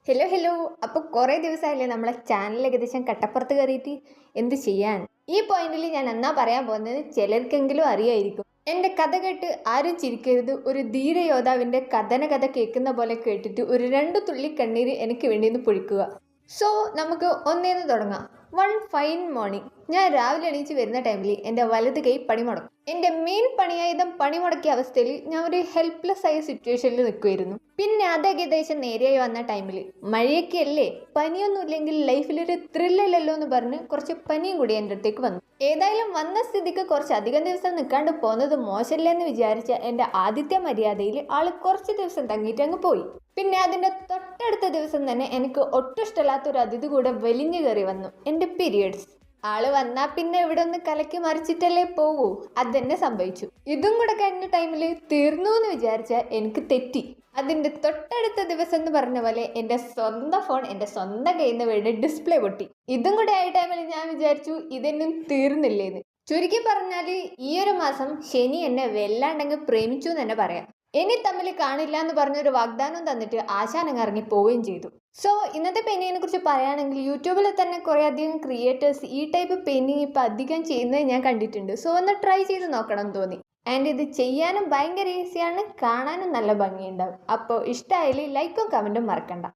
Hello hello. അപ്പോൾ കുറേ ദിവസമായില്ലേ നമ്മളെ ചാനൽ ഏകദേശം കട്ടപ്പുറത്ത് കയറിയിട്ട് എന്ത് ചെയ്യാൻ. ഈ പോയിന്റിൽ ഞാൻ എന്നാ പറയാൻ പോകുന്നത് ചിലർക്കെങ്കിലും അറിയായിരിക്കും. എൻ്റെ കഥ കേട്ട് ആരും ചിരിക്കരുത്. ഒരു ധീരയോദ്ധാവിൻ്റെ കഥന കഥ കേൾക്കുന്ന പോലെ കേട്ടിട്ട് ഒരു 2 തുള്ളി കണ്ണീര് എനിക്ക് വേണ്ടി ഒന്ന് പൊഴിക്കുക. സോ നമുക്ക് ഒന്നേന്ന് തുടങ്ങാം. വൺ ഫൈൻ മോർണിംഗ് ഞാൻ രാവിലെ എണീച്ച് വരുന്ന ടൈമിൽ എൻ്റെ വലത് കൈ പണിമുടക്കും. എൻ്റെ മെയിൻ പണിയായുധം പണിമുടക്കിയ അവസ്ഥയിൽ ഞാൻ ഒരു ഹെൽപ്ലെസ് ആയ സിറ്റുവേഷനിൽ നിൽക്കുമായിരുന്നു. പിന്നെ അത് ഏകദേശം നേരെയായി വന്ന ടൈമിൽ മഴയൊക്കെ അല്ലേ, പനിയൊന്നുമില്ലെങ്കിൽ ലൈഫിലൊരു ത്രില്ലല്ലോ എന്ന് പറഞ്ഞ് കുറച്ച് പനിയും കൂടി എൻ്റെ അടുത്തേക്ക് വന്നു. ഏതായാലും വന്ന സ്ഥിതിക്ക് കുറച്ച് അധികം ദിവസം നിൽക്കാണ്ട് പോകുന്നത് മോശമില്ലെന്ന് വിചാരിച്ച എൻ്റെ ആദ്യത്തെ മര്യാദയിൽ ആൾ കുറച്ച് ദിവസം തങ്ങിയിട്ട് അങ്ങ് പോയി. പിന്നെ അതിൻ്റെ തൊട്ടടുത്ത ദിവസം തന്നെ എനിക്ക് ഒട്ടും ഇഷ്ടമില്ലാത്ത ഒരു അതിഥി കൂടെ വലിഞ്ഞു കയറി വന്നു, എൻ്റെ പീരിയഡ്സ്. ആള് വന്നാ പിന്നെ ഇവിടെ ഒന്ന് കലക്കി മറിച്ചിട്ടല്ലേ പോകൂ. അതെന്നെ സംഭവിച്ചു. ഇതും കൂടെ കഴിഞ്ഞ ടൈമിൽ തീർന്നു എന്ന് വിചാരിച്ച എനിക്ക് തെറ്റി. അതിൻ്റെ തൊട്ടടുത്ത ദിവസം എന്ന് പറഞ്ഞ പോലെ എൻ്റെ സ്വന്തം ഫോൺ എൻ്റെ സ്വന്തം കയ്യിൽ നിന്ന് വീട് ഡിസ്പ്ലേ പൊട്ടി. ഇതും കൂടെ ആയ ടൈമിൽ ഞാൻ വിചാരിച്ചു ഇതൊന്നും തീർന്നില്ലേന്ന്. ചുരുക്കി പറഞ്ഞാൽ ഈ ഒരു മാസം ശനി എന്നെ വല്ലാണ്ടങ്ങ് പ്രേമിച്ചു എന്ന് തന്നെ പറയാം. ഇനി തമ്മിൽ കാണില്ല എന്ന് പറഞ്ഞൊരു വാഗ്ദാനം തന്നിട്ട് ആശാനങ്ങ് ഇറങ്ങി പോവുകയും ചെയ്തു. സോ ഇന്നത്തെ പെയിന്റിങ്ങിനെ കുറിച്ച് പറയുകയാണെങ്കിൽ യൂട്യൂബിൽ തന്നെ കുറേ അധികം ക്രിയേറ്റേഴ്സ് ഈ ടൈപ്പ് പെയിന്റിങ് ഇപ്പം അധികം ചെയ്യുന്നത് ഞാൻ കണ്ടിട്ടുണ്ട്. സോ ഒന്ന് ട്രൈ ചെയ്ത് നോക്കണം എന്ന് തോന്നി. ആൻഡ് ഇത് ചെയ്യാനും ഭയങ്കര ഈസിയാണ്, കാണാനും നല്ല ഭംഗിയുണ്ടാവും. അപ്പോൾ ഇഷ്ടമായാൽ ലൈക്കും കമൻറ്റും മറക്കണ്ട.